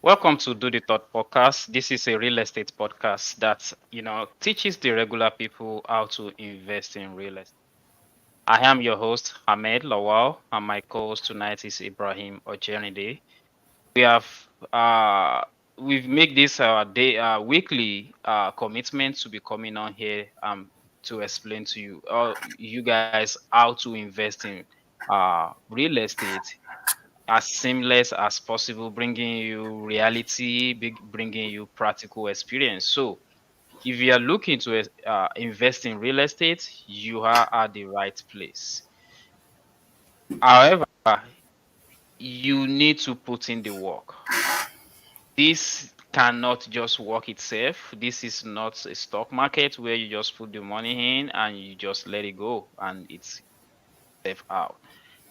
Welcome to Do the Thought podcast. This is a real estate podcast that, teaches the regular people how to invest in real estate. I am your host, Ahmed Lawal, and my co-host tonight is Ibrahim Ojenide. We have we've made this our day weekly commitment to be coming on here to explain to you guys how to invest in real estate as seamless as possible, bringing you reality, bringing you practical experience. So, if you are looking to invest in real estate, you are at the right place. However, you need to put in the work. This cannot just work itself. This is not a stock market where you just put the money in and you just let it go and it's safe out.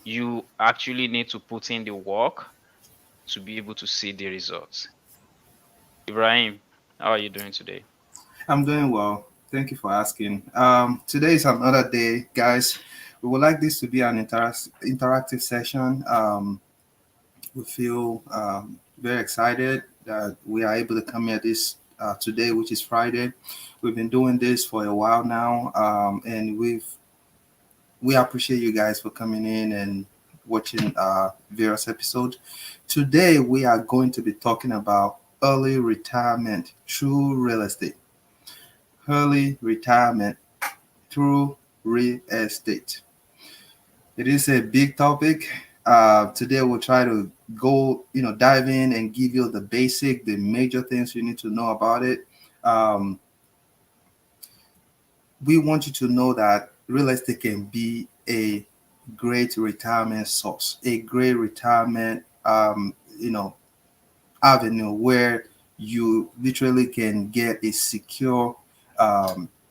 You actually need to put in the work to be able to see the results. Ibrahim, how are you doing today? I'm doing well. Thank you for asking. Today is another day, guys. We would like this to be an interactive session. We feel very excited that we are able to come here this today, which is Friday. We've been doing this for a while now, and we appreciate you guys for coming in and watching various episodes. Today, we are going to be talking about early retirement through real estate. Early retirement through real estate. It is a big topic. Today we'll try to go, dive in and give you the major things you need to know about it. Um, we want you to know that real estate can be a great retirement source, a great retirement, avenue where you literally can get a secure,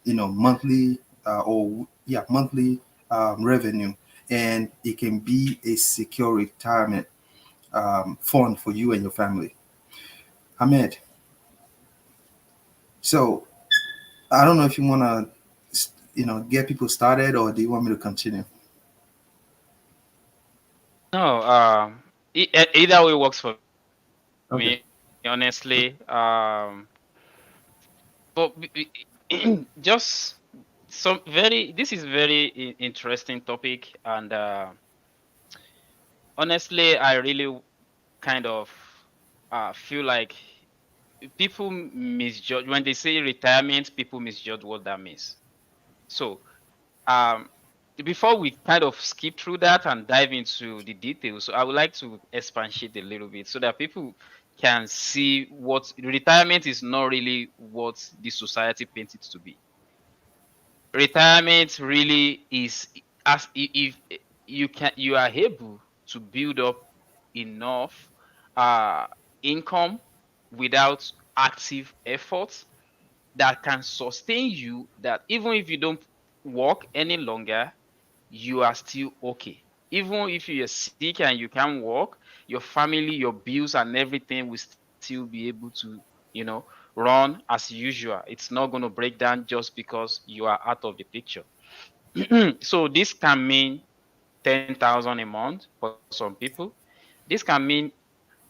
monthly monthly revenue, and it can be a secure retirement fund for you and your family. Ahmed, so I don't know if you want to, get people started, or do you want me to continue? No, either way works for me, honestly. Okay. Just this is very interesting topic, and honestly, I really kind of feel like people misjudge when they say retirement. People misjudge what that means. So, um, before we kind of skip through that and dive into the details, I would like to expatiate a little bit so that people can see what retirement is not really what the society paints it to be. Retirement really is as if you are able to build up enough uh, income without active effort that can sustain you, that even if you don't work any longer, you are still okay. Even if you're sick and you can't work, your family, your bills, and everything will still be able to, run as usual. It's not going to break down just because you are out of the picture. So this can mean 10,000 a month for some people. This can mean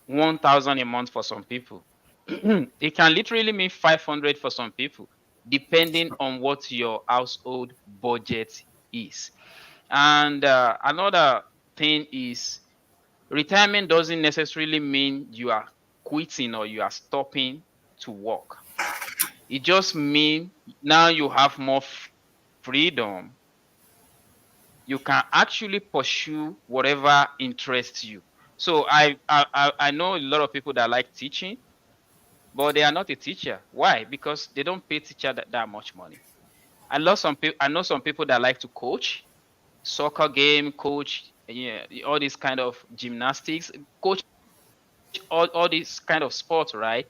1,000 a month for some people. It can literally mean 500 for some people, depending on what your household budget is. And another thing is retirement doesn't necessarily mean you are quitting or you are stopping to work. It just means now you have more freedom. You can actually pursue whatever interests you. So I know a lot of people that like teaching, but they are not a teacher. Why? Because they don't pay teacher that much money. I know some people that like to coach, soccer game, coach, yeah, all this kind of gymnastics, coach all this kind of sport, right?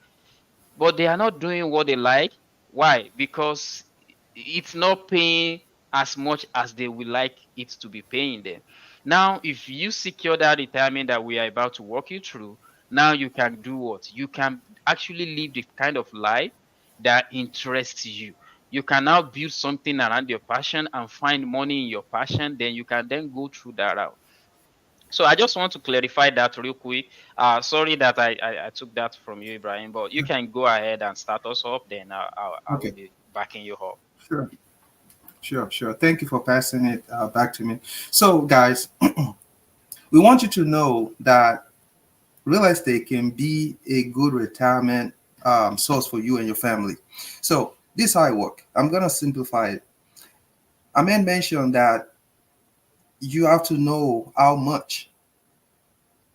But they are not doing what they like. Why? Because it's not paying as much as they would like it to be paying them. Now, if you secure that retirement that we are about to walk you through, now you can do what? You can actually live the kind of life that interests you. You can now build something around your passion and find money in your passion. Then you can then go through that route. So I just want to clarify that real quick. Sorry that I took that from you, Ibrahim, but you can go ahead and start us up. Then I will Okay, be backing you up. sure, sure. Thank you for passing it back to me. So, guys, we want you to know that real estate can be a good retirement source for you and your family. So, this is how it works. I'm gonna simplify it. I made mention that you have to know how much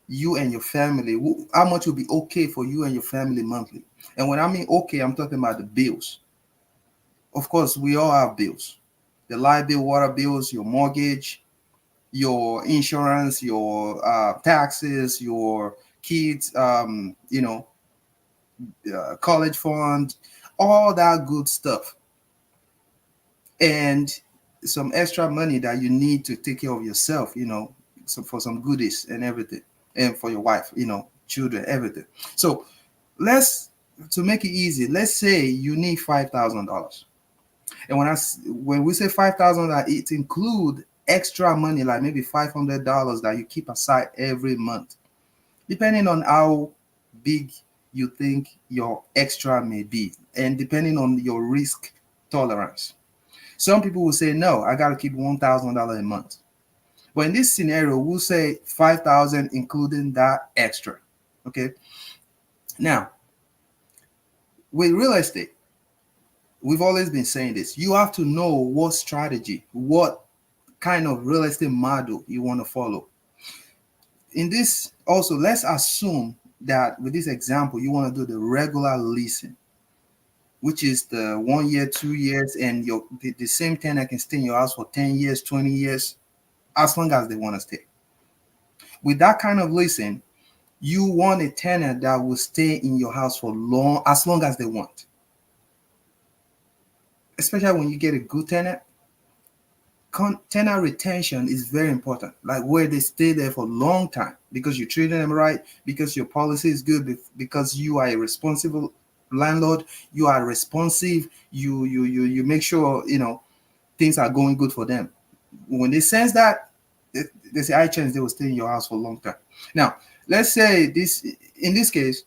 you and your family, how much will be okay for you and your family monthly. And when I mean okay, I'm talking about the bills. Of course, we all have bills: the light bill, water bills, your mortgage, your insurance, your taxes, your kids, college fund, all that good stuff, and some extra money that you need to take care of yourself, so for some goodies and everything, and for your wife, children, everything. So let's to make it easy, let's say you need $5,000, and when we say 5,000, that it include extra money like maybe $500 that you keep aside every month, depending on how big you think your extra may be, and depending on your risk tolerance. Some people will say, no, I got to keep $1,000 a month. But in this scenario, we'll say 5,000, including that extra. Okay. Now, with real estate, we've always been saying this. You have to know what strategy, what kind of real estate model you want to follow. In this, also, let's assume that with this example, you want to do the regular leasing, which is the 1 year, 2 years, and the same tenant can stay in your house for 10 years, 20 years, as long as they want to stay. With that kind of leasing, you want a tenant that will stay in your house for as long as they want. Especially when you get a good tenant, tenant retention is very important. Like where they stay there for a long time because you treated them right, because your policy is good, because you are a responsible landlord, you are responsive, you make sure things are going good for them. When they sense that, there's a high chance they will stay in your house for a long time. Now, let's say in this case,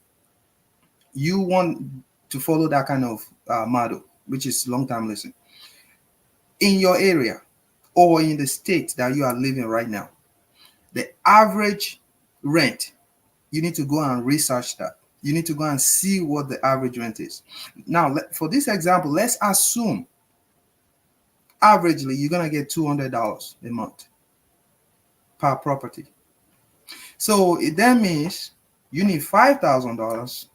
you want to follow that kind of model, which is long-term leasing. In your area or in the state that you are living right now, the average rent, you need to go and research that. You need to go and see what the average rent is. Now, for this example, let's assume averagely you're going to get $200 a month per property. So that means you need $5,000.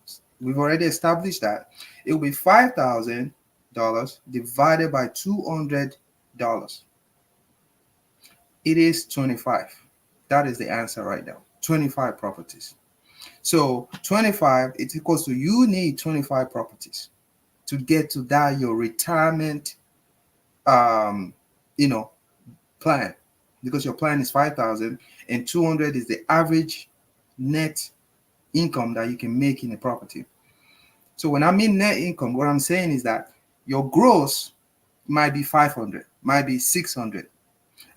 We've already established that. It will be $5,000 divided by $200. It is 25. That is the answer right now. 25 properties. So 25, it equals to you need 25 properties to get to that your retirement um plan, because your plan is 5,000 and 200 is the average net income that you can make in a property. So when I mean net income, what I'm saying is that your gross might be 500, might be 600.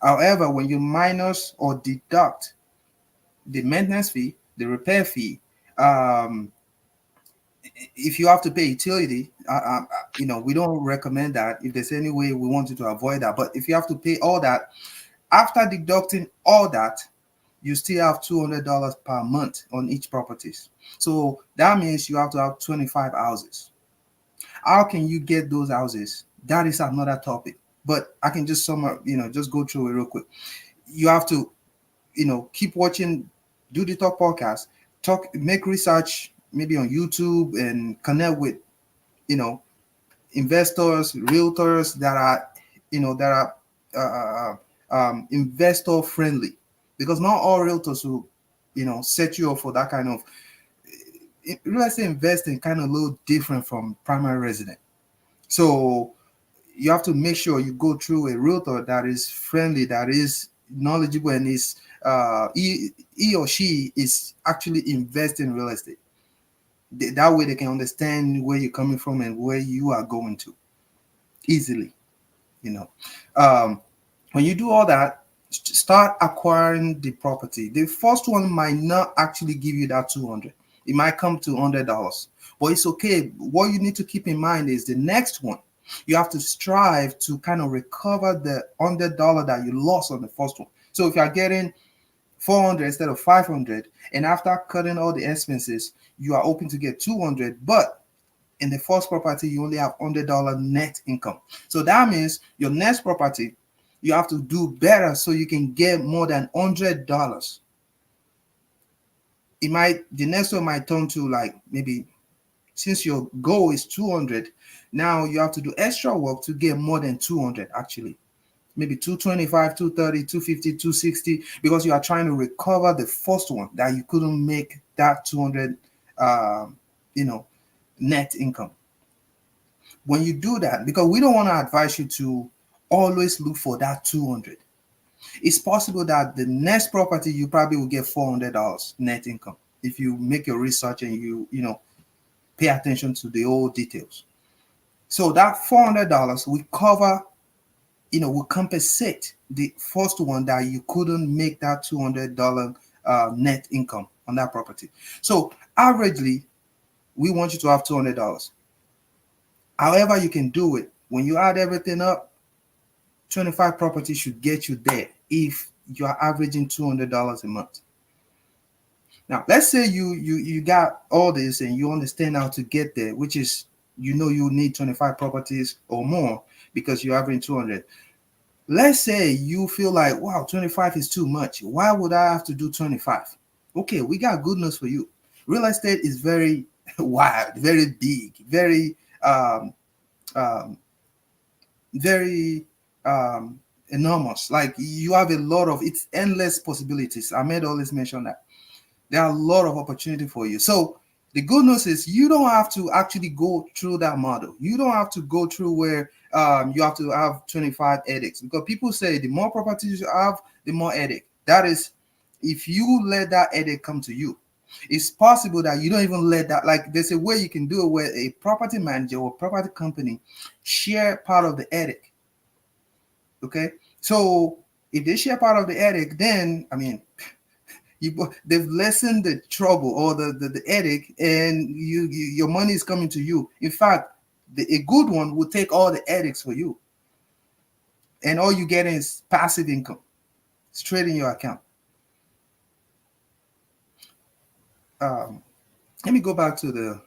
However, when you minus or deduct the maintenance fee, the repair fee, um, if you have to pay utility, we don't recommend that. If there's any way, we want you to avoid that. But if you have to pay all that, after deducting all that, you still have $200 per month on each properties. So that means you have to have 25 houses. How can you get those houses? That is another topic. But I can just sum up, just go through it real quick. You have to, keep watching, do the talk podcast, make research maybe on YouTube and connect with, investors, realtors that are, investor friendly, because not all realtors will, set you up for that kind of real estate investing, kind of a little different from primary resident. So you have to make sure you go through a realtor that is friendly, that is knowledgeable, and is he or she is actually investing in real estate. That way they can understand where you're coming from and where you are going to easily. you know um, when you do all that, start acquiring the property. The first one might not actually give you that 200. It might come to $100, but it's okay. What you need to keep in mind is the next one. You have to strive to kind of recover the $100 that you lost on the first one. So if you're getting 400 instead of 500, and after cutting all the expenses, you are hoping to get 200, but in the first property, you only have $100 net income. So that means your next property, you have to do better so you can get more than $100. The next one might turn to like maybe, since your goal is 200, now you have to do extra work to get more than 200 actually. Maybe 225, 230, 250, 260, because you are trying to recover the first one that you couldn't make that 200 you know net income. When you do that, because we don't want to advise you to always look for that 200. It's possible that the next property you probably will get $400 net income if you make your research and you pay attention to the old details. So that $400 will cover, will compensate the first one that you couldn't make that $200 net income on that property. So averagely, we want you to have $200. However, you can do it. When you add everything up, 25 properties should get you there if you are averaging $200 a month. Now, let's say you got all this and you understand how to get there, which is, you need 25 properties or more because you're averaging 200. Let's say you feel like, wow, 25 is too much. Why would I have to do 25? Okay, we got good news for you. Real estate is very wide, very big, very very enormous. Like, you have a lot of, it's endless possibilities. Ahmed always mentioned that there are a lot of opportunity for you. So the good news is you don't have to actually go through that model. You don't have to go through where you have to have 25 headaches, because people say the more properties you have, the more headache. That is, if you let that headache come to you. It's possible that you don't even let that, like, there's a way you can do it where a property manager or property company share part of the headache. Okay, so if they share part of the headache, then they've lessened the trouble or the headache, and your money is coming to you. In fact, a good one will take all the headaches for you, and all you get is passive income straight in your account. Let me go back to the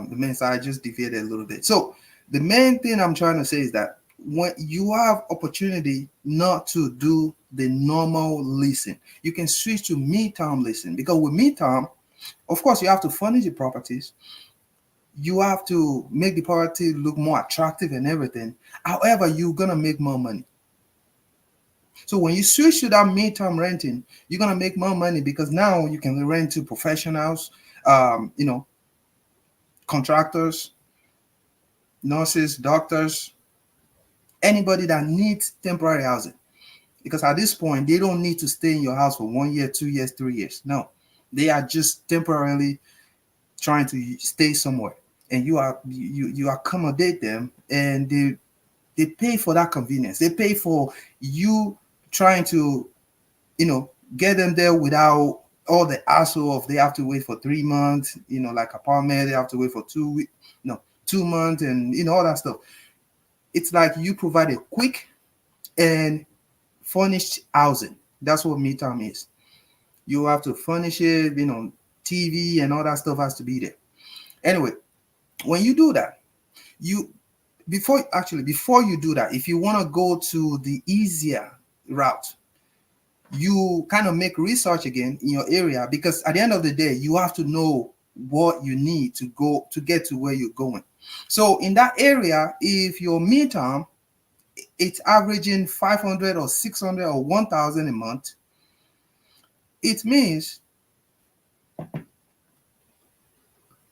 main side. I just deviated a little bit. So the main thing I'm trying to say is that when you have opportunity not to do the normal leasing, you can switch to midterm leasing, because with midterm, of course, you have to furnish the properties. You have to make the property look more attractive and everything. However, you're going to make more money. So when you switch to that midterm renting, you're going to make more money, because now you can rent to professionals, contractors, nurses, doctors, anybody that needs temporary housing. Because at this point, they don't need to stay in your house for 1 year, 2 years, 3 years. No, they are just temporarily trying to stay somewhere, and you accommodate them, and they pay for that convenience. They pay for you trying to, get them there without all the hassle of they have to wait for 3 months, like apartment, they have to wait for 2 weeks, 2 months, and all that stuff. It's like you provide a quick and furnished housing. That's what midterm is. You have to furnish it, TV and all that stuff has to be there. Anyway, when you do that, before you do that, if you want to go to the easier route, you kind of make research again in your area, because at the end of the day, you have to know what you need to go to get to where you're going. So in that area, if your midterm, it's averaging 500 or 600 or 1,000 a month, it means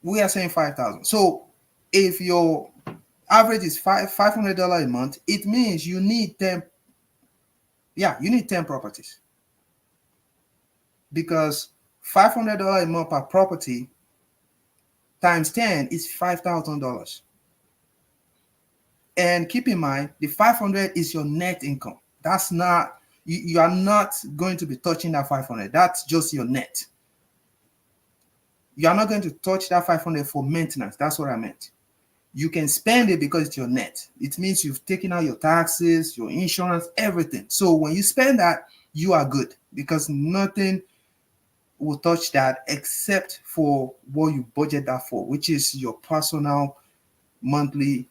we are saying 5,000. So if your average is $500 a month, it means you need 10. Yeah, you need 10 properties, because $500 a month per property times 10 is $5,000. And keep in mind, the 500 is your net income. That's not You are not going to be touching that 500. That's just your net. You are not going to touch that 500 for maintenance. That's what I meant. You can spend it because it's your net. It means you've taken out your taxes, your insurance, everything. So when you spend that, you are good because nothing will touch that except for what you budget that for, which is your personal monthly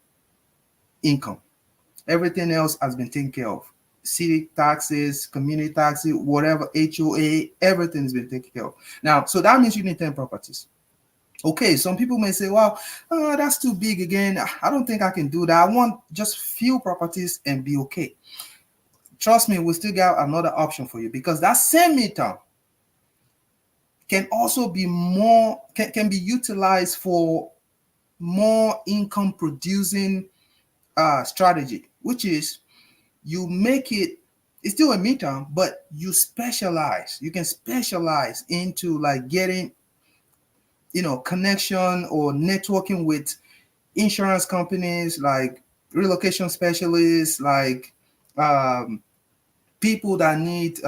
income. Everything else has been taken care of. City taxes, community taxes, whatever, HOA, everything has been taken care of. Now, so that means you need 10 properties. Okay, some people may say, well, that's too big again. I don't think I can do that. I want just few properties and be okay. Trust me, we still got another option for you because that same meter can also be more, can be utilized for more income producing strategy, which is you make it, it's still a meter, but you specialize. You can specialize into like getting, connection or networking with insurance companies, like relocation specialists, like um, people that need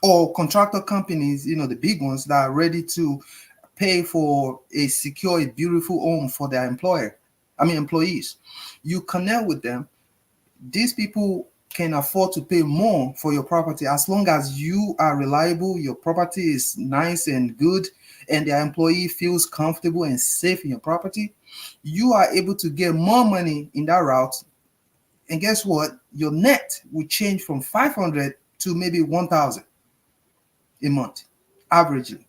or contractor companies, the big ones that are ready to pay for a secure, a beautiful home for their employees. You connect with them. These people can afford to pay more for your property as long as you are reliable, your property is nice and good, and their employee feels comfortable and safe in your property. You are able to get more money in that route. And guess what? Your net will change from 500 to maybe 1,000 a month, averagely.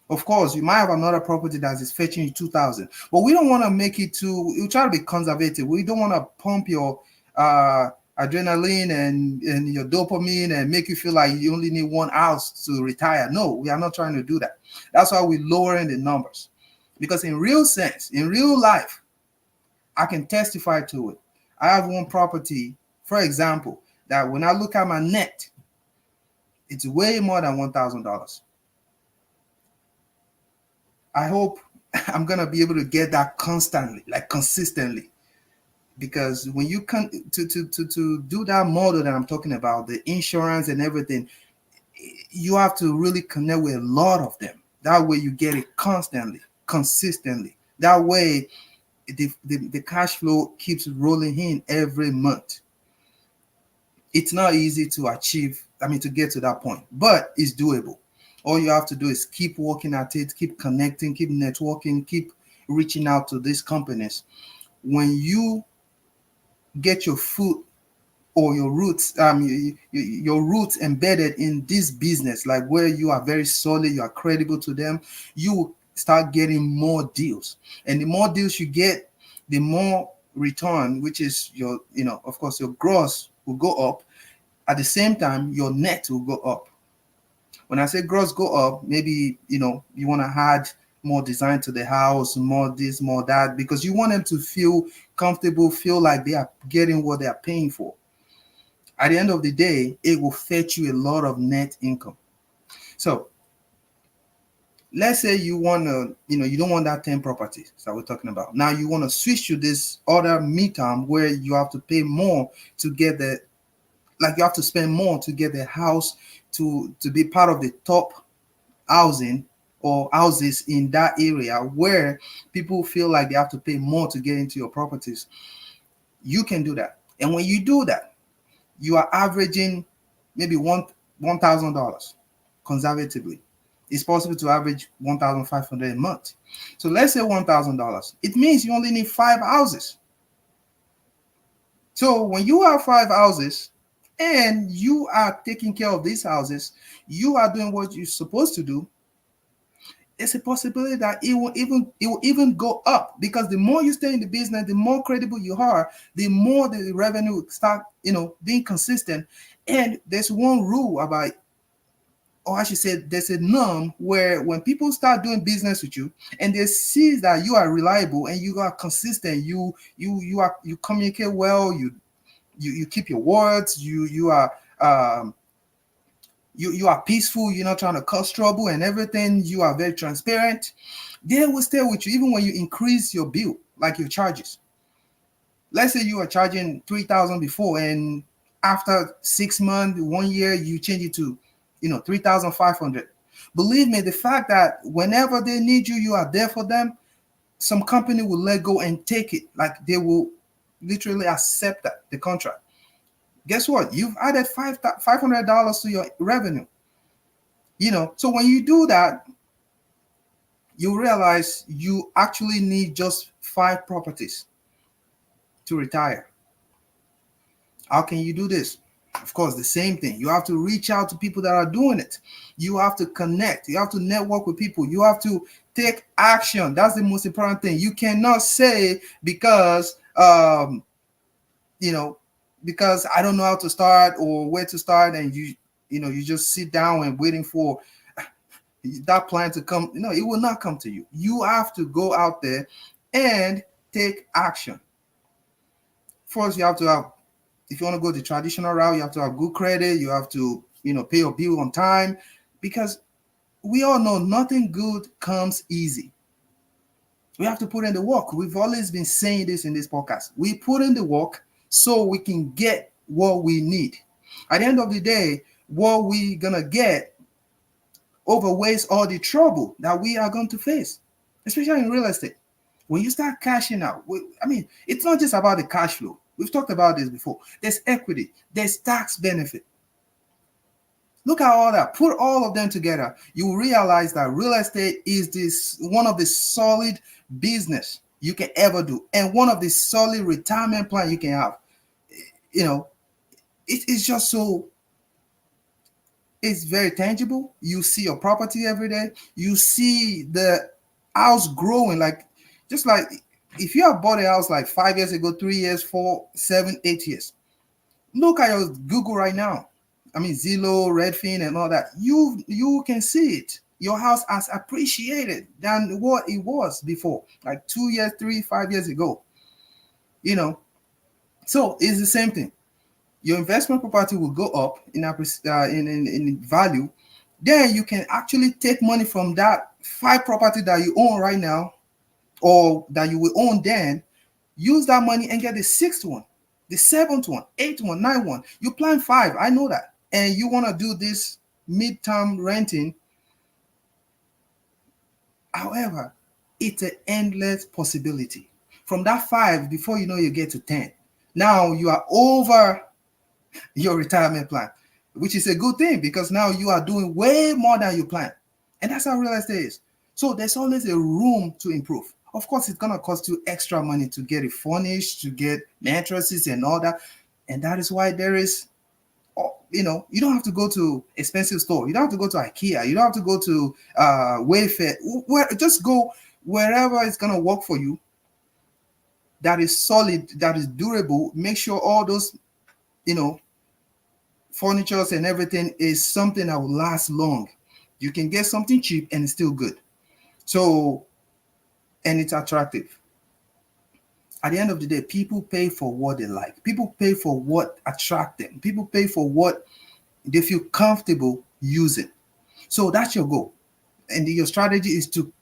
Of course, you might have another property that is fetching you 2,000, but we don't want to make it too. We try to be conservative. We don't want to pump your adrenaline and your dopamine and make you feel like you only need one house to retire. No, we are not trying to do that. That's why we're lowering the numbers, because in real sense, in real life, I can testify to it. I have one property, for example, that when I look at my net, it's way more than $1,000. I hope I'm gonna be able to get that constantly, like consistently, because when you can to do that model that I'm talking about, the insurance and everything, you have to really connect with a lot of them. That way, you get it constantly, consistently. That way, the cash flow keeps rolling in every month. It's not easy to achieve, to get to that point, but it's doable. All you have to do is keep working at it, keep connecting, keep networking, keep reaching out to these companies. When you get your foot or your roots, your roots embedded in this business, like where you are very solid, you are credible to them, you will start getting more deals. And the more deals you get, the more return, which is your, of course, your gross will go up. At the same time, your net will go up. When I say gross go up, maybe, you want to add more design to the house, more this, more that, because you want them to feel comfortable, feel like they are getting what they are paying for. At the end of the day, it will fetch you a lot of net income. So let's say you want to, you don't want that 10 properties that we're talking about. Now you want to switch to this other midterm where you have to pay more to get you have to spend more to get the house to be part of the top housing or houses in that area where people feel like they have to pay more to get into your properties. You can do that. And when you do that, you are averaging maybe $1,000 conservatively. It's possible to average 1,500 a month. So let's say $1,000. It means you only need 5 houses. So when you have 5 houses and you are taking care of these houses, you are doing what you're supposed to do. It's a possibility that it will even go up, because the more you stay in the business, the more credible you are, the more the revenue start, being consistent. And there's one rule about, or I should say, there's a norm where when people start doing business with you and they see that you are reliable and you are consistent, you communicate well, you keep your words, you are you are peaceful, you're not trying to cause trouble and everything, you are very transparent, they will stay with you even when you increase your bill, like your charges. Let's say you are charging 3,000 before, and after 6 months, 1 year, you change it to, 3,500. Believe me, the fact that whenever they need you, you are there for them. Some company will let go and take it. Like they will literally accept that the contract. Guess what? You've added $500 to your revenue. So when you do that, you realize you actually need just 5 properties to retire. How can you do this? Of course, the same thing. You have to reach out to people that are doing it. You have to connect. You have to network with people. You have to take action. That's the most important thing. You cannot say you know, because I don't know how to start or where to start, and you just sit down and waiting for that plan to come. No, it will not come to you. You have to go out there and take action. First, you have to have, if you want to go the traditional route, you have to have good credit. You have to, pay your bill on time, because we all know nothing good comes easy. We have to put in the work. We've always been saying this in this podcast. We put in the work so we can get what we need. At the end of the day, what we gonna get overweighs all the trouble that we are going to face, especially in real estate. When you start cashing out, it's not just about the cash flow. We've talked about this before. There's equity, there's tax benefit. Look at all that. Put all of them together. You realize that real estate is this one of the solid business you can ever do, and one of the solid retirement plan you can have. It's just so, it's very tangible. You see your property every day. You see the house growing, just like if you have bought a house like 5 years ago, 3 years, 4, 7, 8 years. Look at your Google right now. Zillow, Redfin, and all that. You can see it. Your house has appreciated than what it was before, like 2 years, 3, 5 years ago. So it's the same thing. Your investment property will go up in value. Then you can actually take money from that 5 property that you own right now, or that you will own then, use that money and get the 6th one, the 7th one, 8th one, 9th one. You plan 5, I know that. And you want to do this midterm renting. However, it's an endless possibility. From that 5, before you know, you get to 10. Now you are over your retirement plan, which is a good thing, because now you are doing way more than you planned. And that's how real estate is. So there's always a room to improve. Of course, it's going to cost you extra money to get it furnished, to get mattresses and all that. And that is why there is, you don't have to go to expensive store. You don't have to go to IKEA. You don't have to go to Wayfair. Just go wherever it's going to work for you, that is solid, that is durable. Make sure all those, furnitures and everything is something that will last long. You can get something cheap and it's still good. So, and it's attractive. At the end of the day, people pay for what they like. People pay for what attracts them. People pay for what they feel comfortable using. So that's your goal. And your strategy is to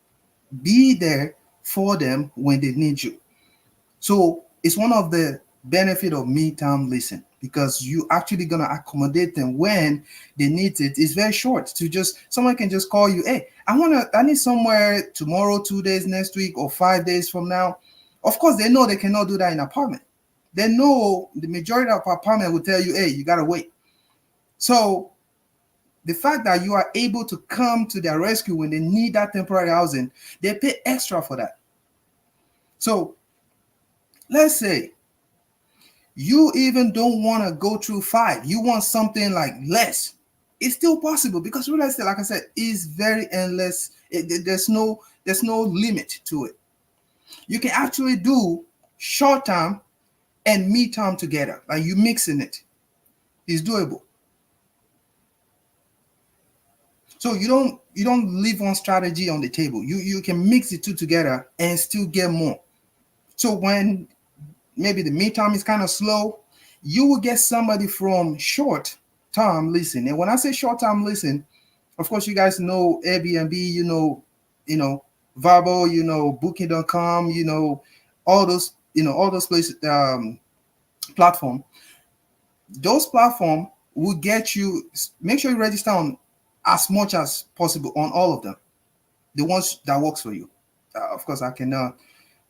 be there for them when they need you. So it's one of the benefit of midterm leasing, because you actually gonna accommodate them when they need it. It's very short. Someone can just call you, hey, I need somewhere tomorrow, 2 days next week, or 5 days from now. Of course, they know they cannot do that in apartment. They know the majority of apartment will tell you, hey, you gotta wait. So the fact that you are able to come to their rescue when they need that temporary housing, they pay extra for that. So let's say you even don't want to go through 5. You want something like less. It's still possible, because real estate, like I said, is very endless. There's no limit to it. You can actually do short term and mid-term together. Like you mixing it. It's doable. So you don't leave one strategy on the table. You can mix the two together and still get more. So when maybe the midterm is kind of slow, you will get somebody from short-term leasing. And when I say short-term leasing, of course, you guys know Airbnb, Vrbo, Booking.com, all those places, platform. Those platforms will get you. Make sure you register on as much as possible on all of them, the ones that works for you. Of course, I cannot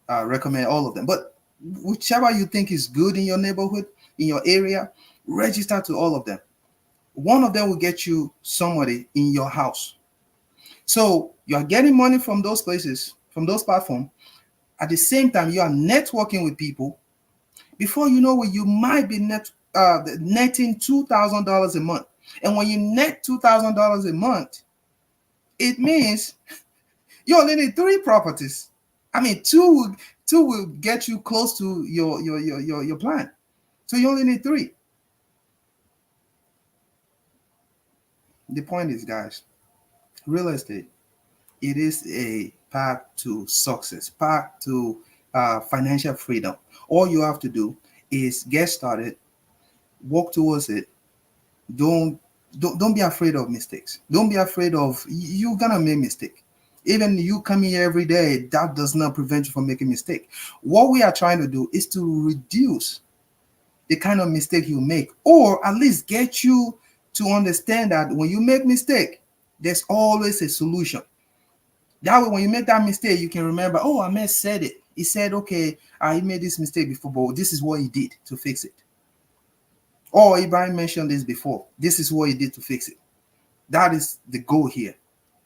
recommend all of them, but whichever you think is good in your neighborhood, in your area, register to all of them. One of them will get you somebody in your house. So you are getting money from those places, from those platforms. At the same time, you are networking with people. Before you know it, you might be netting $2,000 a month. And when you net $2,000 a month, it means you only need three properties. I mean, two will get you close to your plan. So you only need three. The point is, guys, real estate, it is a path to success, path to financial freedom. All you have to do is get started, work towards it. Don't don't don't be afraid of mistakes. Don't be afraid of, you're gonna make mistake. Even you coming here every day, that does not prevent you from making mistake. What we are trying to do is to reduce the kind of mistake you make, or at least get you to understand that when you make mistake, there's always a solution. That way, when you make that mistake, you can remember, oh, Ahmed said it. He said, okay, he made this mistake before, but this is what he did to fix it. Or Ibrahim mentioned this before. This is what he did to fix it. That is the goal here.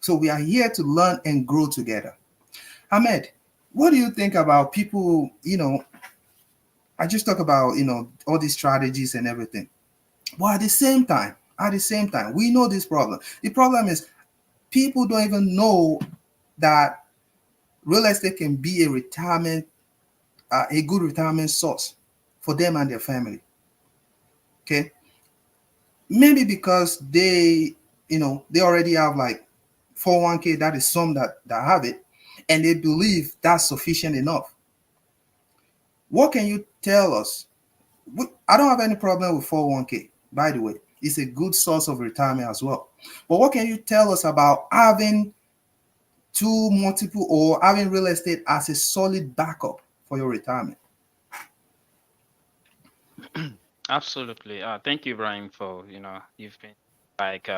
So we are here to learn and grow together. Ahmed, what do you think about people? I just talk about, all these strategies and everything. But at the same time, we know this problem. The problem is people don't even know that real estate can be a good retirement source for them and their family. Okay, maybe because they already have like 401k. That is some that have it, and they believe that's sufficient enough. What can you tell us? I don't have any problem with 401k, by the way. It's a good source of retirement as well. But what can you tell us about having two multiple, or having real estate as a solid backup for your retirement? Absolutely. Thank you, Brian, for you've been like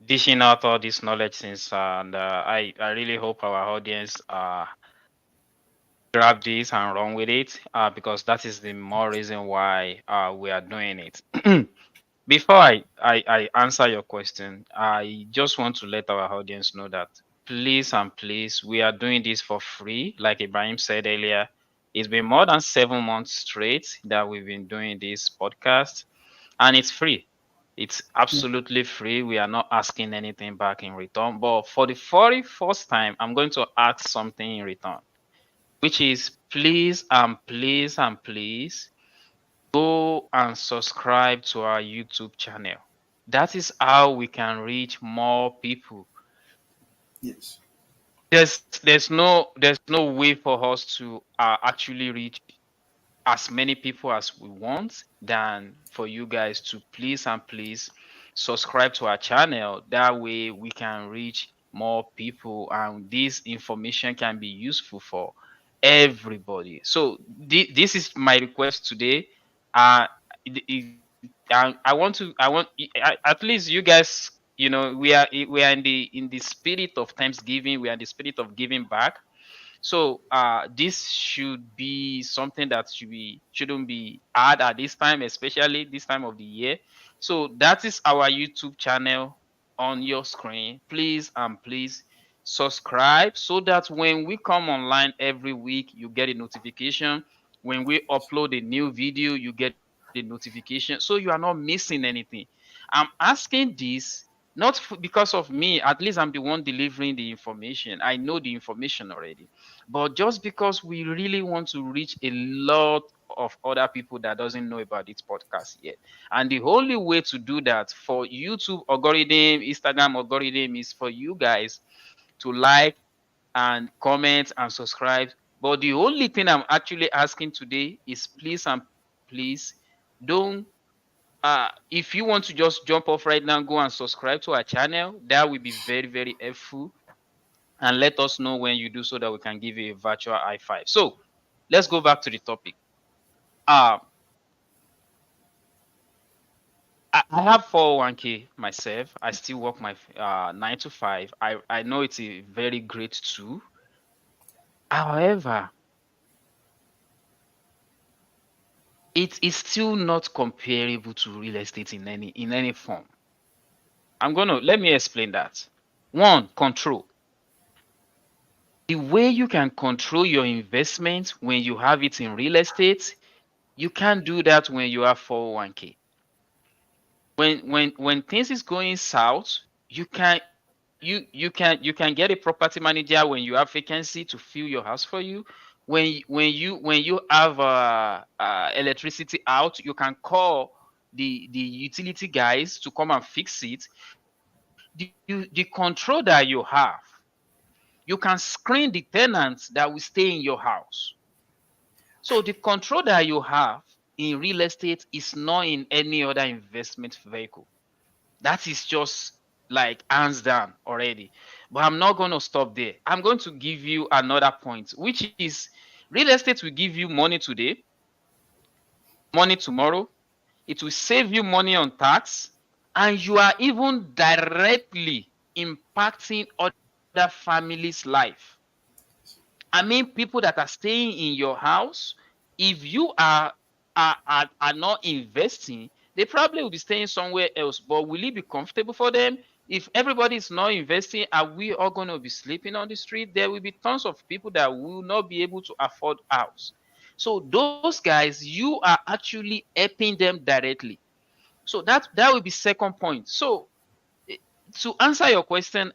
dishing out all this knowledge since, and I really hope our audience grab this and run with it, because that is the more reason why we are doing it. Before I answer your question, I just want to let our audience know that please and please, we are doing this for free. Like Ibrahim said earlier, it's been more than 7 months straight that we've been doing this podcast, and it's free. It's absolutely free. We are not asking anything back in return. But for the 41st time, I'm going to ask something in return, which is please and please and please go and subscribe to our YouTube channel. That is how we can reach more people. Yes. There's no way for us to actually reach as many people as we want than for you guys to please and please subscribe to our channel. That way we can reach more people and this information can be useful for everybody. So this is my request today. uh at least you guys, we are in the spirit of thanksgiving, we are in the spirit of giving back. So this should be something that shouldn't be hard at this time, especially this time of the year. So that is our YouTube channel on your screen. Please and please subscribe so that when we come online every week, you get a notification. When we upload a new video, you get a notification. So you are not missing anything. I'm asking this not because of me, at least I'm the one delivering the information. I know the information already, but just because we really want to reach a lot of other people that doesn't know about this podcast yet. And the only way to do that for YouTube algorithm, Instagram algorithm, is for you guys to like and comment and subscribe. But the only thing I'm actually asking today is please and please don't if you want to just jump off right now, go and subscribe to our channel. That will be very, very helpful. And let us know when you do so that we can give you a virtual high five. So let's go back to the topic. Uh, I have 401k myself. I still work my 9 to 5. I know it's a very great tool. However, it is still not comparable to real estate in any form. Let me explain that. One, control. The way you can control your investment when you have it in real estate, you can't do that when you have 401k. When things is going south, you can you can get a property manager when you have vacancy to fill your house for you. When you have electricity out, you can call the utility guys to come and fix it. The control that you have, you can screen the tenants that will stay in your house. So the control that you have in real estate is not in any other investment vehicle. That is just like hands down already. But I'm not going to stop there. I'm going to give you another point, which is real estate will give you money today, money tomorrow. It will save you money on tax, and you are even directly impacting other families' life. I mean, people that are staying in your house, if you are not investing, they probably will be staying somewhere else. But will it be comfortable for them? If everybody is not investing, are we all going to be sleeping on the street? There will be tons of people that will not be able to afford house. So those guys, you are actually helping them directly. So that will be second point. So eh, to answer your question,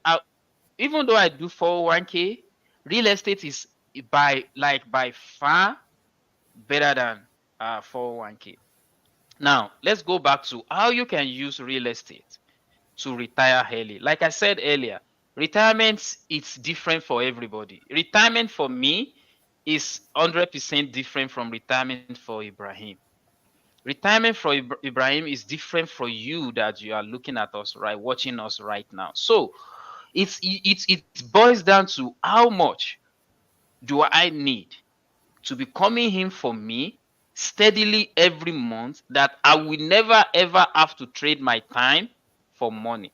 even though I do 401k, real estate is by far better than 401k. Now, let's go back to how you can use real estate to retire early. Like I said earlier, retirement is different for everybody. Retirement for me is 100% different from retirement for Ibrahim. Retirement for Ibrahim is different for you that you are looking at us, right, watching us right now. So it boils down to how much do I need to be coming in for me steadily every month that I will never ever have to trade my time for money.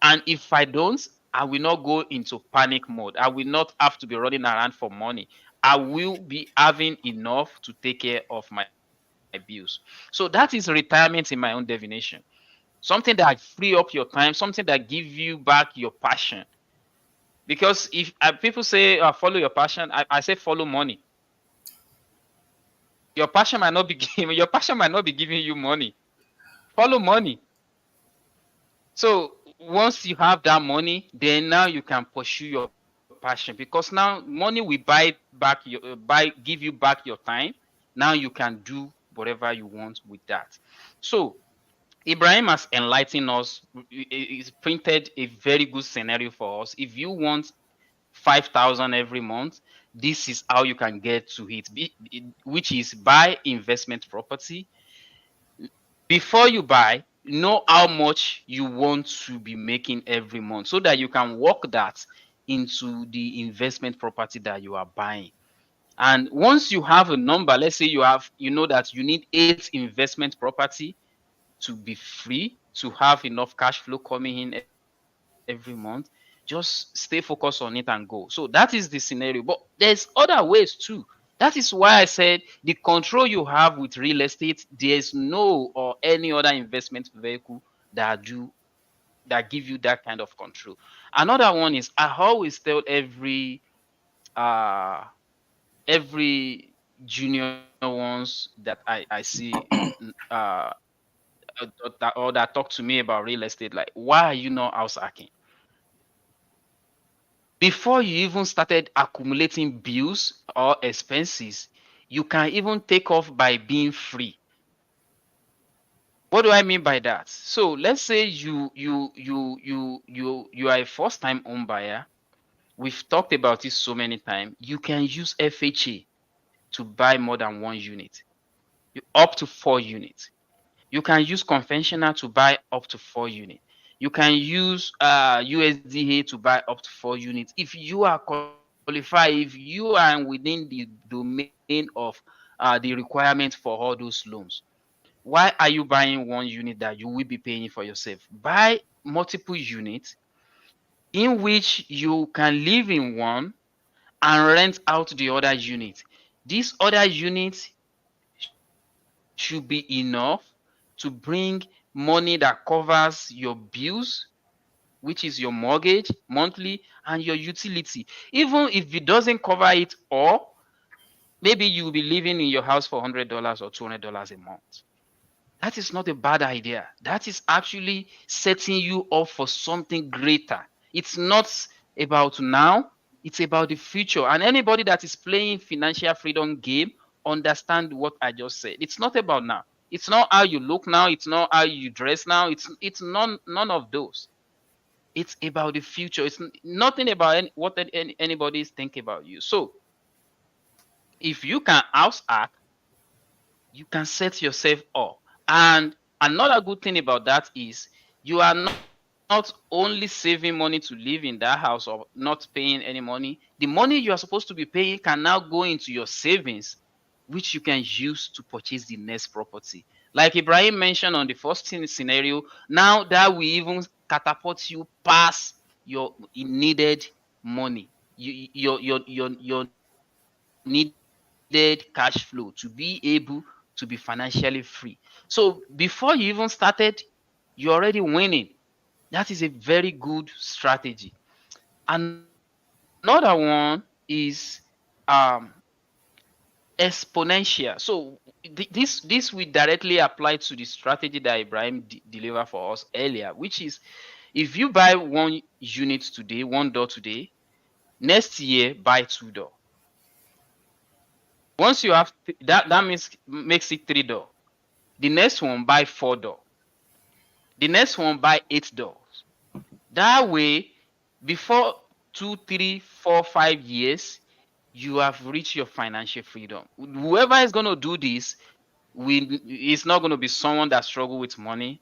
And if I don't, I will not go into panic mode. I will not have to be running around for money. I will be having enough to take care of my bills. So that is retirement in my own definition. Something that free up your time, something that give you back your passion. Because if people say follow your passion, I say follow money. Your passion might not be giving your passion might not be giving you money. Follow money. So once you have that money, then now you can pursue your passion, because now money will give you back your time. Now you can do whatever you want with that. So Ibrahim has enlightened us. He's printed a very good scenario for us. If you want 5,000 every month, this is how you can get to it, which is buy investment property. Before you buy, know how much you want to be making every month so that you can work that into the investment property that you are buying. And once you have a number, let's say you know that you need 8 investment property to be free, to have enough cash flow coming in every month, just stay focused on it and go. So that is the scenario. But there's other ways too. That is why I said the control you have with real estate, there's no or any other investment vehicle that give you that kind of control. Another one is I always tell uh every junior ones that I see uh that talk to me about real estate, like, why are you not house hacking? Before you even started accumulating bills or expenses, you can even take off by being free. What do I mean by that? So let's say you are a first time home buyer. We've talked about it so many times. You can use FHA to buy more than one unit, up to 4 units. You can use conventional to buy up to 4 units. You can use USDA to buy up to 4 units. If you are qualified, if you are within the domain of the requirement for all those loans. why are you buying one unit that you will be paying for yourself? Buy multiple units in which you can live in one and rent out the other unit. This other unit should be enough to bring money that covers your bills, which is your mortgage monthly, and your utility. Even if it doesn't cover it all, maybe you'll be living in your house for $100 or $200 a month. That is not a bad idea. That is actually setting you up for something greater. It's not about now, it's about the future. And anybody that is playing financial freedom game understand what I just said. It's not about now. It's not how you look now, it's not how you dress now. It's none of those. It's about the future. It's nothing about what anybody is thinking about you. So if you can house act, you can set yourself up. And another good thing about that is you are not only saving money to live in that house or not paying any money. The money you are supposed to be paying can now go into your savings, which you can use to purchase the next property. Like Ibrahim mentioned on the first scenario, now that we even catapult you past your needed money, your needed cash flow to be able to be financially free. So before you even started, you're already winning. That is a very good strategy. Another one is um exponential. So this will directly apply to the strategy that Ibrahim delivered for us earlier, which is if you buy one unit today, one door today, next year buy two door. Once you have that means makes it three door. The next one buy four door. The next one buy eight doors. That way, before 2, 3, 4, 5 years, you have reached your financial freedom. Whoever is going to do this, it's not going to be someone that struggled with money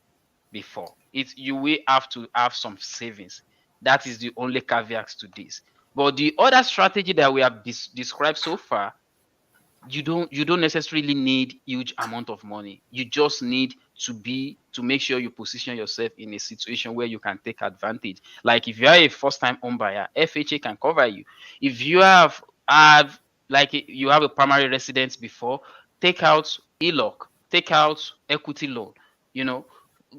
before. You will have to have some savings. That is the only caveat to this. But the other strategy that we have described so far, you don't necessarily need huge amount of money. You just need to make sure you position yourself in a situation where you can take advantage. Like if you are a first time home buyer, FHA can cover you. If you have like you have a primary residence before, take out HELOC, take out equity loan, you know,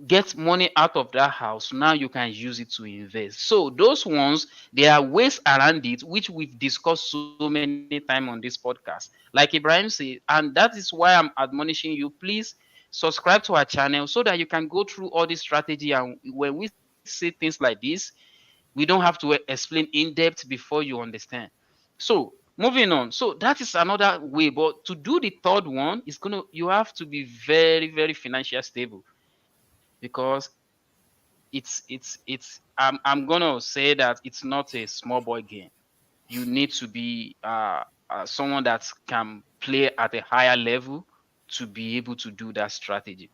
get money out of that house. Now you can use it to invest. So those ones, there are ways around it, which we've discussed so many times on this podcast. Like Ibrahim said, and that is why I'm admonishing you, please subscribe to our channel so that you can go through all this strategy. And when we say things like this, we don't have to explain in depth before you understand. So moving on. So that is another way. But to do the third one, you have to be very, very financially stable, because I'm gonna say that it's not a small boy game. You need to be someone that can play at a higher level to be able to do that strategy.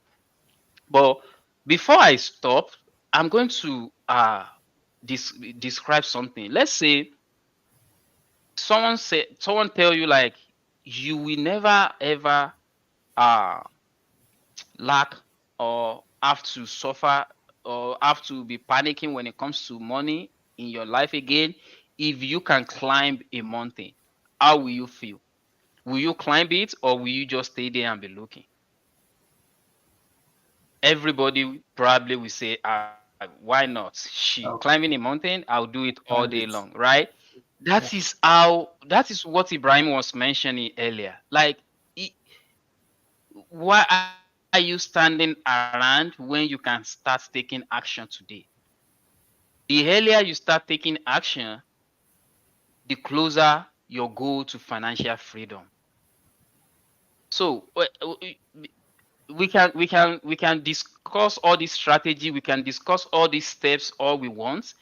But before I stop, I'm going to describe something. Let's say someone tell you like you will never ever uh lack or have to suffer or have to be panicking when it comes to money in your life again if you can climb a mountain. How will you feel? Will you climb it or will you just stay there and be looking? Everybody probably will say, why not? She climbing a Okay, mountain, I'll do it all day climb long, it. right? Yeah. That is what Ibrahim was mentioning earlier. Like, why are you standing around when you can start taking action today? The earlier you start taking action, the closer your goal to financial freedom. So we can discuss all this strategy, we can discuss all these steps all we want,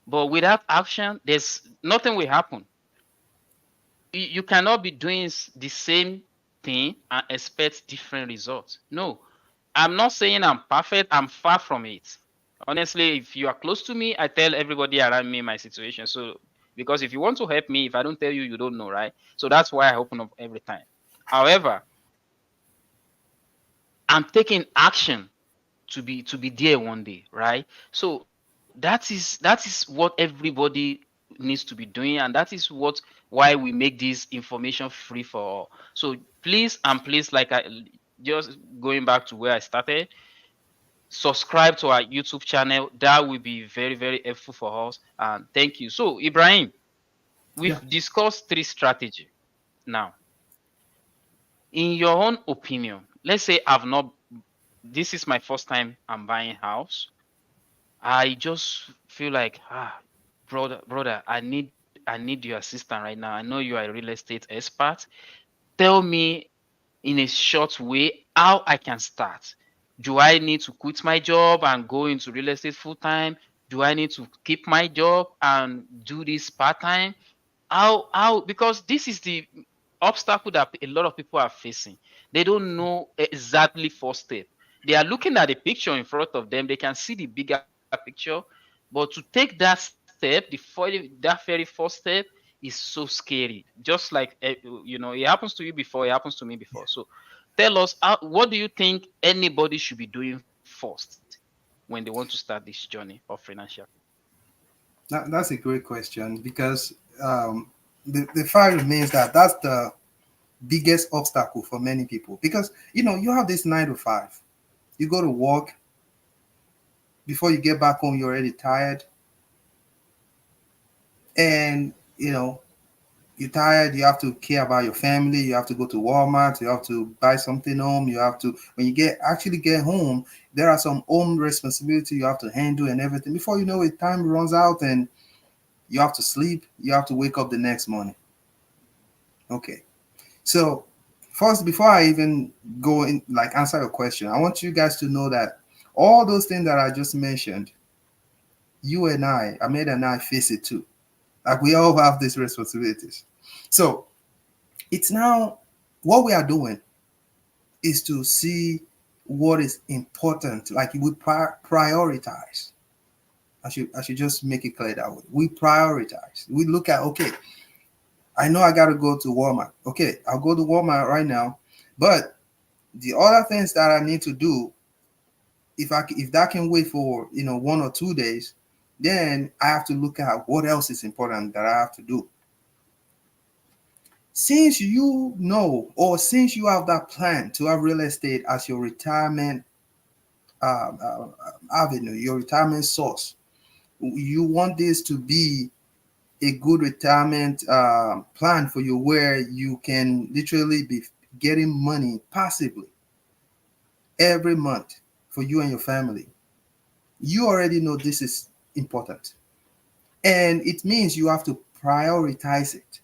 but without action, there's nothing will happen. You cannot be doing the same thing and expect different results. No, I'm not saying I'm perfect. I'm far from it. Honestly, if you are close to me, I tell everybody around me my situation. So, because if you want to help me, if I don't tell you, you don't know, right? So that's why I open up every time. However, and taking action to be there one day, right? So that is what everybody needs to be doing, and that is why we make this information free for all. So please and please, like I just going back to where I started, subscribe to our YouTube channel. That will be very, very helpful for us. And thank you. So Ibrahim, Yeah. we've discussed three strategy. Now, in your own opinion, let's say I've not, this is my first time I'm buying house. I just feel like, brother, I need your assistance right now. I know you are a real estate expert. Tell me in a short way how I can start. Do I need to quit my job and go into real estate full time? Do I need to keep my job and do this part time? How because this is the obstacle that a lot of people are facing. They don't know exactly first step. They are looking at the picture in front of them. They can see the bigger picture, but to take that step, that very first step is so scary. Just like it happens to you before, it happens to me before. So tell us, what do you think anybody should be doing first when they want to start this journey of financial? That's a great question because the fact remains that that's the biggest obstacle for many people because you have this 9 to 5. You go to work, before you get back home, you're already tired, and you're tired. You have to care about your family. You have to go to Walmart. You have to buy something home. You have to when you get home, there are some home responsibility you have to handle and everything. Before you know it, time runs out and you have to sleep. You have to wake up the next morning. Okay. So first, before I even go in, like answer your question, I want you guys to know that all those things that I just mentioned, you and Ahmed and I face it too. Like we all have these responsibilities. So it's now what we are doing is to see what is important. Like we prioritize. I should just make it clear that way. We prioritize. We look at, okay, I know I got to go to Walmart. Okay, I'll go to Walmart right now, but the other things that I need to do, if that can wait for 1 or 2 days, then I have to look at what else is important that I have to do. Since you know, or since you have that plan to have real estate as your retirement avenue, your retirement source, you want this to be a good retirement plan for you where you can literally be getting money passively every month for you and your family. You already know this is important. And it means you have to prioritize it.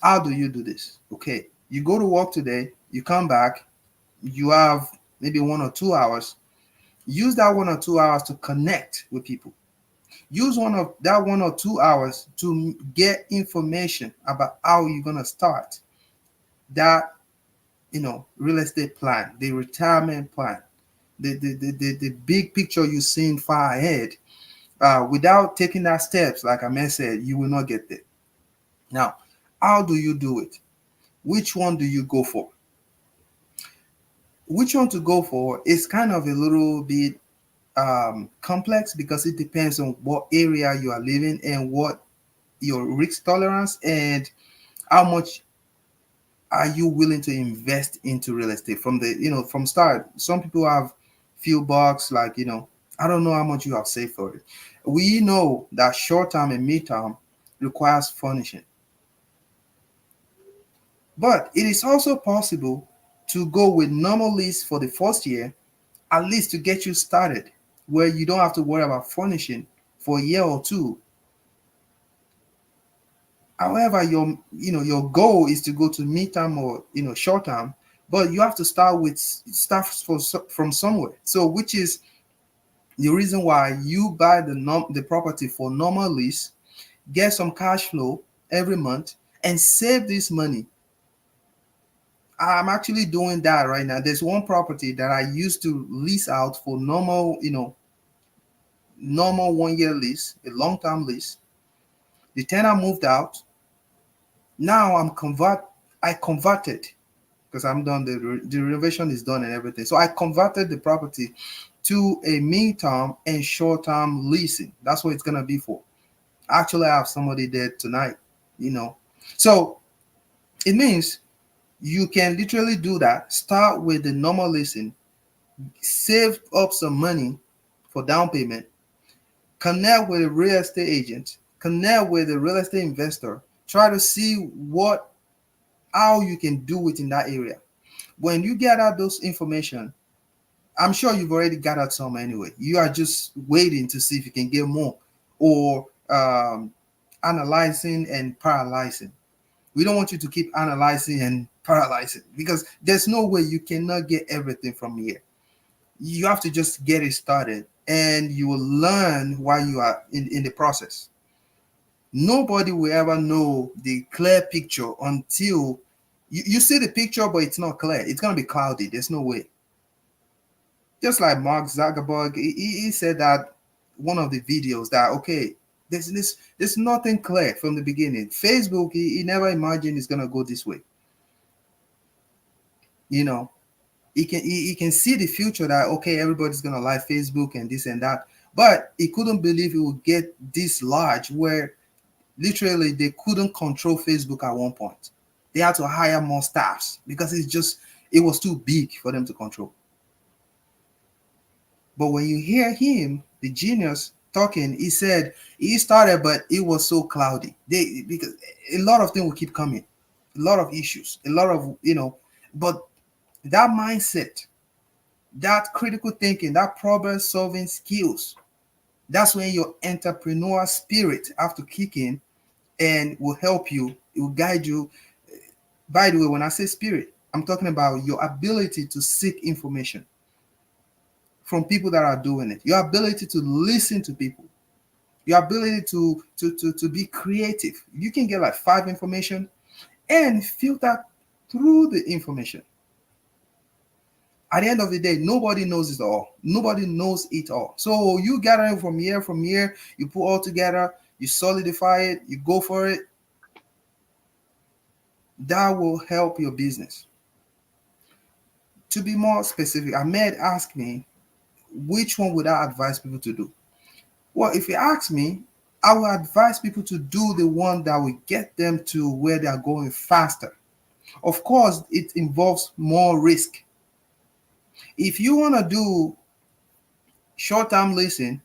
How do you do this? Okay, you go to work today, you come back, you have maybe 1 or 2 hours. Use that 1 or 2 hours to connect with people. Use 1 or 2 hours to get information about how you're gonna start that real estate plan, the retirement plan, the big picture you're seeing far ahead. Without taking that steps, like I said, you will not get there. Now, how do you do it? Which one do you go for? Which one to go for is kind of a little bit complex because it depends on what area you are living and what your risk tolerance and how much are you willing to invest into real estate from from start. Some people have few bucks, like I don't know how much you have saved for it. We know that short term and mid term requires furnishing, but it is also possible to go with normal lease for the first year, at least to get you started, where you don't have to worry about furnishing for a year or two. However, your goal is to go to midterm or short term, but you have to start with stuff from somewhere. So, which is the reason why you buy the property for normal lease, get some cash flow every month, and save this money. I'm actually doing that right now. There's one property that I used to lease out for normal 1 year lease, a long term lease. The tenant moved out. Now I converted. because I'm done. The renovation is done and everything. So I converted the property to a mid-term and short-term leasing. That's what it's gonna be for. Actually, I have somebody there tonight. You know, so it means you can literally do that. Start with the normal leasing, save up some money for down payment, connect with a real estate agent, connect with a real estate investor, try to see what how you can do it in that area. When you get out those information, I'm sure you've already gathered some anyway. You are just waiting to see if you can get more, or analyzing and paralyzing. We don't want you to keep analyzing and paralyzing, because there's no way you cannot get everything from here. You have to just get it started, and you will learn while you are in the process. Nobody will ever know the clear picture until you see the picture, but it's not clear. It's going to be cloudy. There's no way. Just like Mark Zuckerberg, he said that one of the videos that, okay, there's nothing clear from the beginning. Facebook, he never imagined it's going to go this way. You know, he can see the future that, okay, everybody's going to like Facebook and this and that. But he couldn't believe it would get this large, where literally they couldn't control Facebook at one point. They had to hire more staffs because it was too big for them to control. But when you hear him, the genius talking, he said he started, but it was so cloudy. Because a lot of things will keep coming, a lot of issues, a lot of but that mindset, that critical thinking, that problem solving skills, that's when your entrepreneur spirit have to kick in and will help you. It will guide you. By the way, when I say spirit, I'm talking about your ability to seek information from people that are doing it, your ability to listen to people, your ability to be creative. You can get like five information and filter through the information. At the end of the day, nobody knows it all. Nobody knows it all. So you gather it from here, you put all together, you solidify it, you go for it. That will help your business. To be more specific, Ahmed asked me, which one would I advise people to do? Well, if you ask me, I will advise people to do the one that will get them to where they are going faster. Of course, it involves more risk. If you want to do short-term leasing,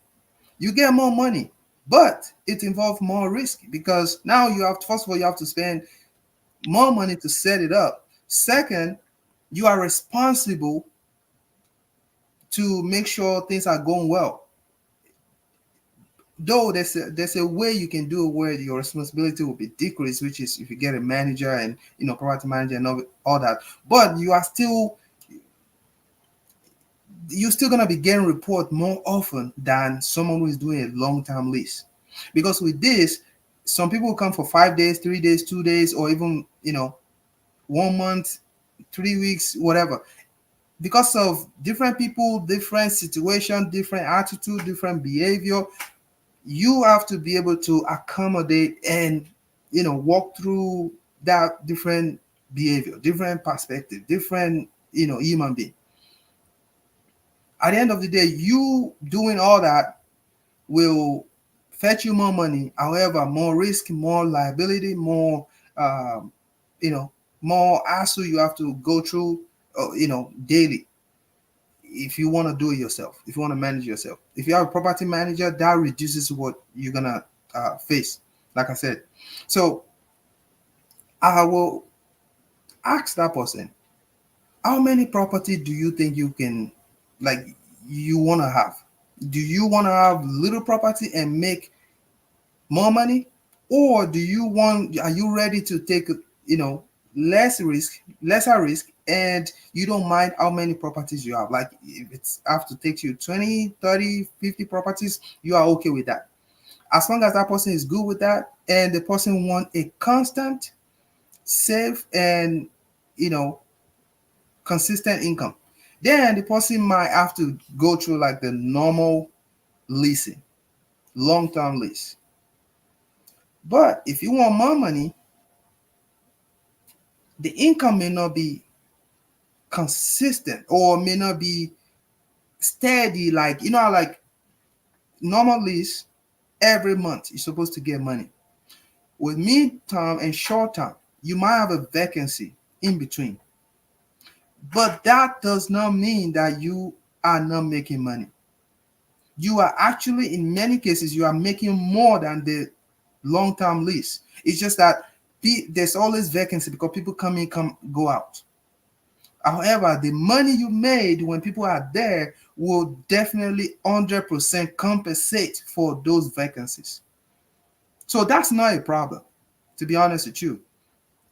you get more money, but it involves more risk, because now you have, first of all, you have to spend more money to set it up. Second, you are responsible to make sure things are going well. Though there's a way you can do it where your responsibility will be decreased, which is if you get a manager and property manager and all that. But you're still gonna be getting report more often than someone who is doing a long-term lease. Because with this, some people come for 5 days, 3 days, 2 days, or even 1 month, 3 weeks, whatever. Because of different people, different situation, different attitude, different behavior, you have to be able to accommodate and walk through that different behavior, different perspective, different human being. At the end of the day, you doing all that will fetch you more money. However, more risk, more liability, more um, you know more hassle you have to go through daily, if you want to do it yourself, if you want to manage yourself. If you have a property manager, that reduces what you're gonna face, like I said. So I will ask that person, how many property do you think you can, like, you want to have? Do you want to have little property and make more money, or are you ready to take lesser risk, and you don't mind how many properties you have? Like, if it's have to take you 20, 30, 50 properties, you are okay with that, as long as that person is good with that, and the person want a constant, safe, and you know consistent income. Then the person might have to go through like the normal leasing, long-term lease. But if you want more money, the income may not be consistent or may not be steady. Like, you know how, like, normal lease, every month you're supposed to get money. With mid-term and short-term, you might have a vacancy in between. But that does not mean that you are not making money. You are actually, in many cases, you are making more than the long-term lease. It's just that there's always vacancy because people come in, come go out. However, the money you made when people are there will definitely 100% compensate for those vacancies. So that's not a problem, to be honest with you.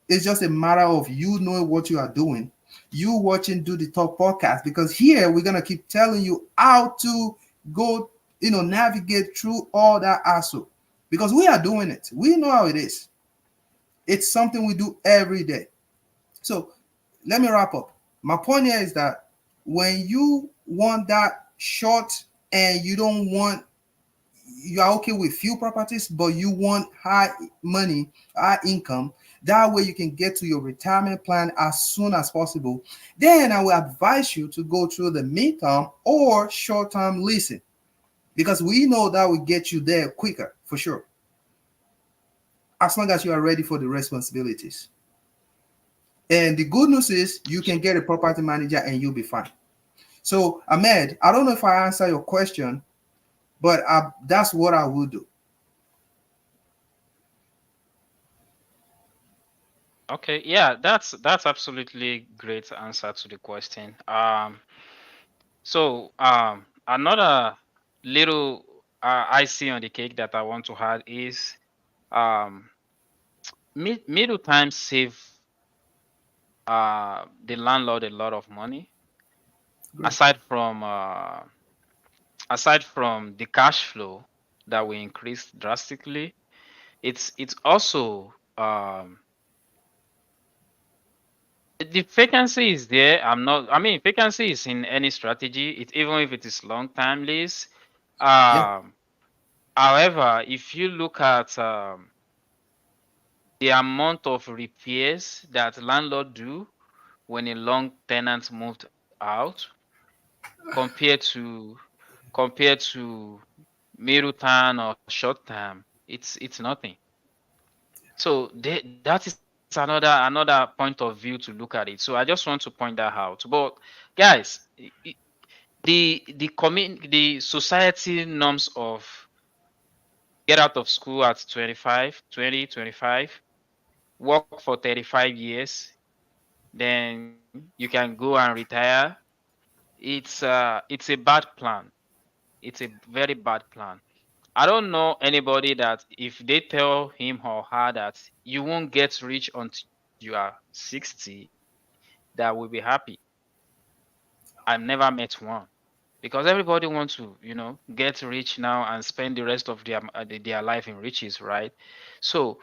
It's just a matter of you knowing what you are doing, you watching Do the Talk podcast, because here we're gonna keep telling you how to go, navigate through all that hassle. Because we are doing it. We know how it is. It's something we do every day. So let me wrap up. My point here is that when you want that short and you are okay with few properties, but you want high money, high income, that way you can get to your retirement plan as soon as possible, then I will advise you to go through the midterm or short-term leasing, because we know that will get you there quicker for sure, as long as you are ready for the responsibilities. And the good news is you can get a property manager and you'll be fine. So Ahmed, I don't know if I answer your question, but that's what I would do. Okay, yeah, that's absolutely great answer to the question. So another little icing on the cake that I want to add is um, middle time save the landlord a lot of money. Great. Aside from the cash flow that will increase drastically, it's also the vacancy is there. I mean, vacancy is in any strategy. It even if it is long time lease. Yeah. Um, However, if you look at the amount of repairs that landlord do when a long tenant moved out compared to compared to middle term or short term, it's nothing. So that is another point of view to look at it. So I just want to point that out. But guys, the society norms of get out of school at 25, 20, 25, work for 35 years, then you can go and retire. It's a bad plan. It's a very bad plan. I don't know anybody that if they tell him or her that you won't get rich until you are 60, that will be happy. I've never met one because everybody wants to, get rich now and spend the rest of their life in riches, right? So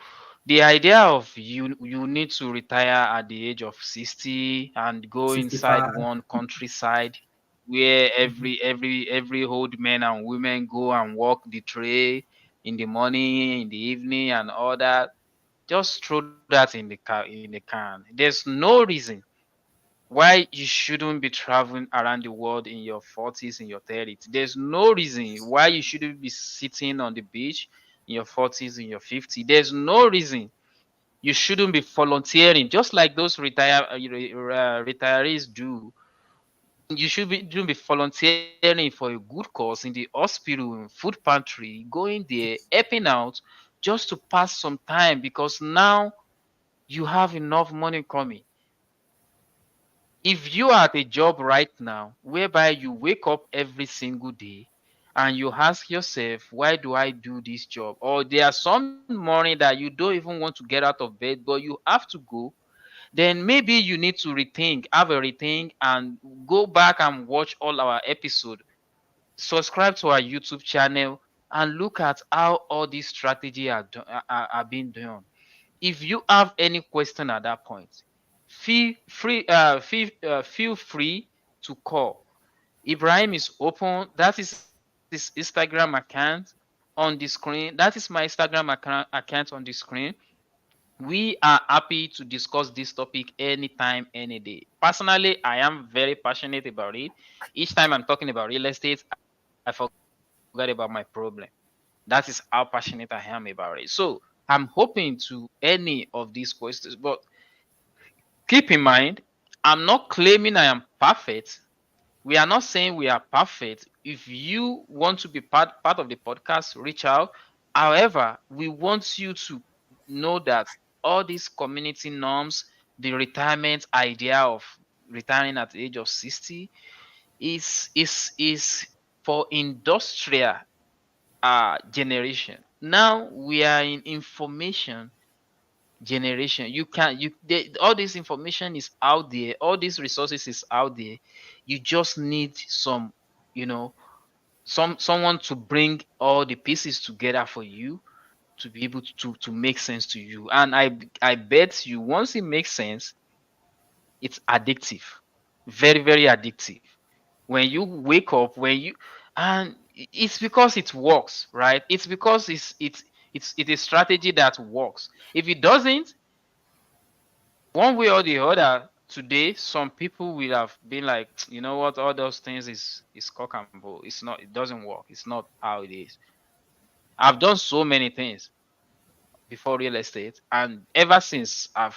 the idea of you need to retire at the age of 60 and go inside 65. one countryside where every old men and women go and walk the trade in the morning, in the evening, and all that. Just throw that in the can. There's no reason why you shouldn't be traveling around the world in your 40s, in your 30s. There's no reason why you shouldn't be sitting on the beach in your 40s, in your 50s. There's no reason you shouldn't be volunteering, just like those retirees do. You should be volunteering for a good cause in the hospital, in food pantry, going there, helping out, just to pass some time because now you have enough money coming. If you are at a job right now whereby you wake up every single day and you ask yourself, why do I do this job? Or there are some morning that you don't even want to get out of bed, but you have to go, then maybe you need to have a rethink and go back and watch all our episode. Subscribe to our YouTube channel and look at how all these strategies are being done. If you have any question at that point, feel free to call. Ibrahim is open. That is his Instagram account on the screen. That is my Instagram account on the screen. We are happy to discuss this topic anytime, any day. Personally, I am very passionate about it. Each time I'm talking about real estate, I forget about my problem. That is how passionate I am about it. So I'm hoping to any of these questions, but keep in mind, I'm not claiming I am perfect. We are not saying we are perfect. If you want to be part of the podcast, reach out. However, we want you to know that all these community norms, the retirement idea of retiring at the age of 60 is for industrial generation. Now we are in information generation. You can all this information is out there, all these resources is out there. You just need some, you know, someone to bring all the pieces together for you to be able to make sense to you. And I bet you once it makes sense, it's addictive. Very, very addictive. When you wake up, when you and it's because it works, right? It's because it's a strategy that works. If it doesn't, one way or the other, today some people will have been like, you know what, all those things is cock and bull. It's not, it doesn't work. It's not how it is. I've done so many things before real estate, and ever since I've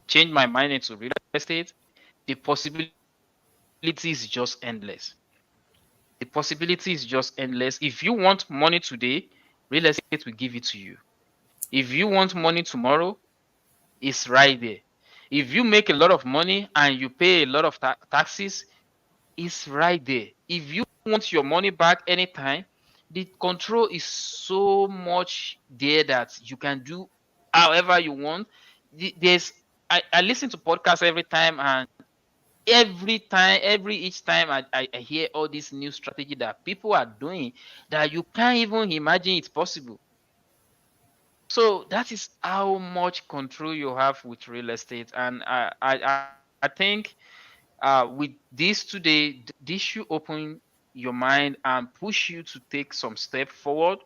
changed my mind into real estate, the possibility is just endless. The possibility is just endless. If you want money today, real estate will give it to you. If you want money tomorrow, it's right there. If you make a lot of money and you pay a lot of taxes, it's right there. If you want your money back anytime, the control is so much there that you can do however you want. There's I listen to podcasts every time, and every each time I hear all this new strategy that people are doing that you can't even imagine it's possible. So that is how much control you have with real estate. And I think with this today, this should open your mind and push you to take some step forward.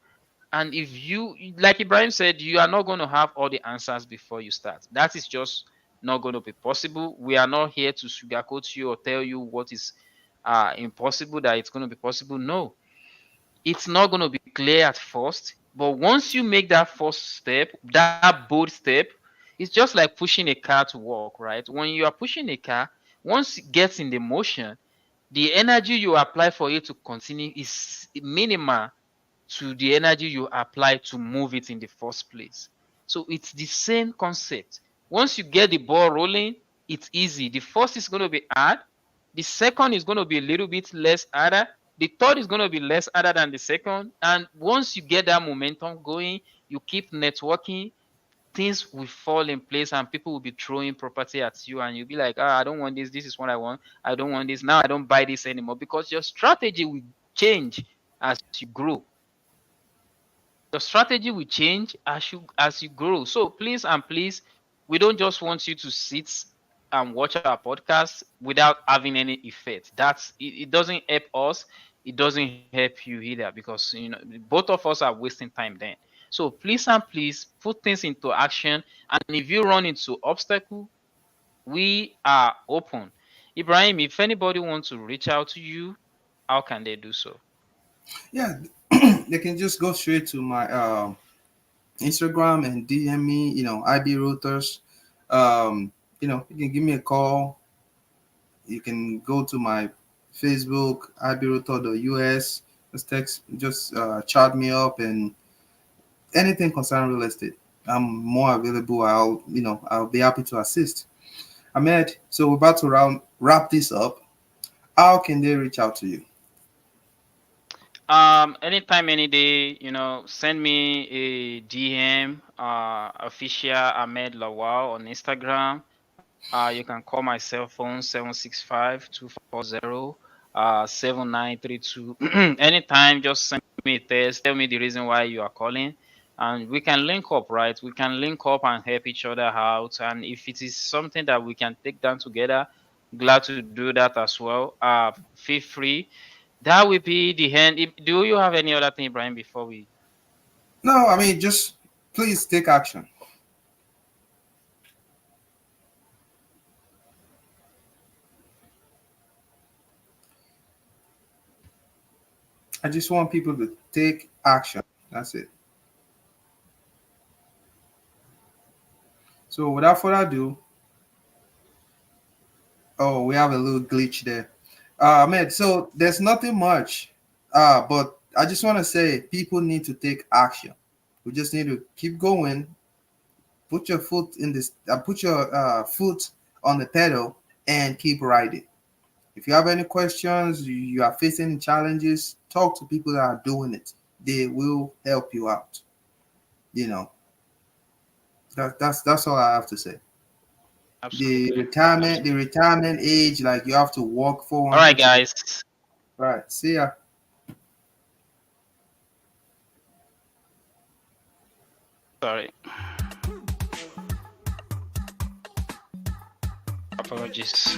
And if you, like Ibrahim said, you are not going to have all the answers before you start. That is just not going to be possible. We are not here to sugarcoat you or tell you what is impossible, that it's going to be possible. No, it's not going to be clear at first. But once you make that first step, that bold step, it's just like pushing a car to work, right? When you are pushing a car, once it gets in the motion, the energy you apply for it to continue is minimal to the energy you apply to move it in the first place. So it's the same concept. Once you get the ball rolling, it's easy. The first is going to be hard. The second is going to be a little bit less harder. The third is going to be less harder than the second. And once you get that momentum going, you keep networking, things will fall in place and people will be throwing property at you, and you'll be like, I don't want this. This is what I want. I don't want this. Now I don't buy this anymore, because your strategy will change as you grow. Your strategy will change as you grow. So please and please, we don't just want you to sit and watch our podcast without having any effect. It doesn't help us. It doesn't help you either, because both of us are wasting time then. So please and please put things into action. And if you run into obstacle, we are open. Ibrahim, if anybody wants to reach out to you, how can they do so? Yeah, they can just go straight to my Instagram and DM me. IB Routers. You can give me a call. You can go to my Facebook, ibrouter.us. Just chat me up, and anything concerning real estate, I'm more available. I'll be happy to assist. Ahmed, so we're about to wrap this up. How can they reach out to you? Anytime, any day, send me a DM, official Ahmed Lawal on Instagram. You can call my cell phone 765-240 7932. Anytime, just send me a text, tell me the reason why you are calling, and we can link up, right? We can link up and help each other out. And if it is something that we can take down together, glad to do that as well. Feel free. That will be the end. Do you have any other thing, Ibrahim, before we? No, I mean, just please take action. I just want people to take action. That's it. So without further ado, oh, we have a little glitch there. Man, so there's nothing much. But I just want to say people need to take action. We just need to keep going. Put your foot in this. Put your foot on the pedal and keep riding. If you have any questions, you are facing challenges, talk to people that are doing it. They will help you out. You know, that's all I have to say. The Absolutely. retirement, the Absolutely. retirement age, like you have to work All right, 400. guys. Right. See ya. Sorry. Apologies.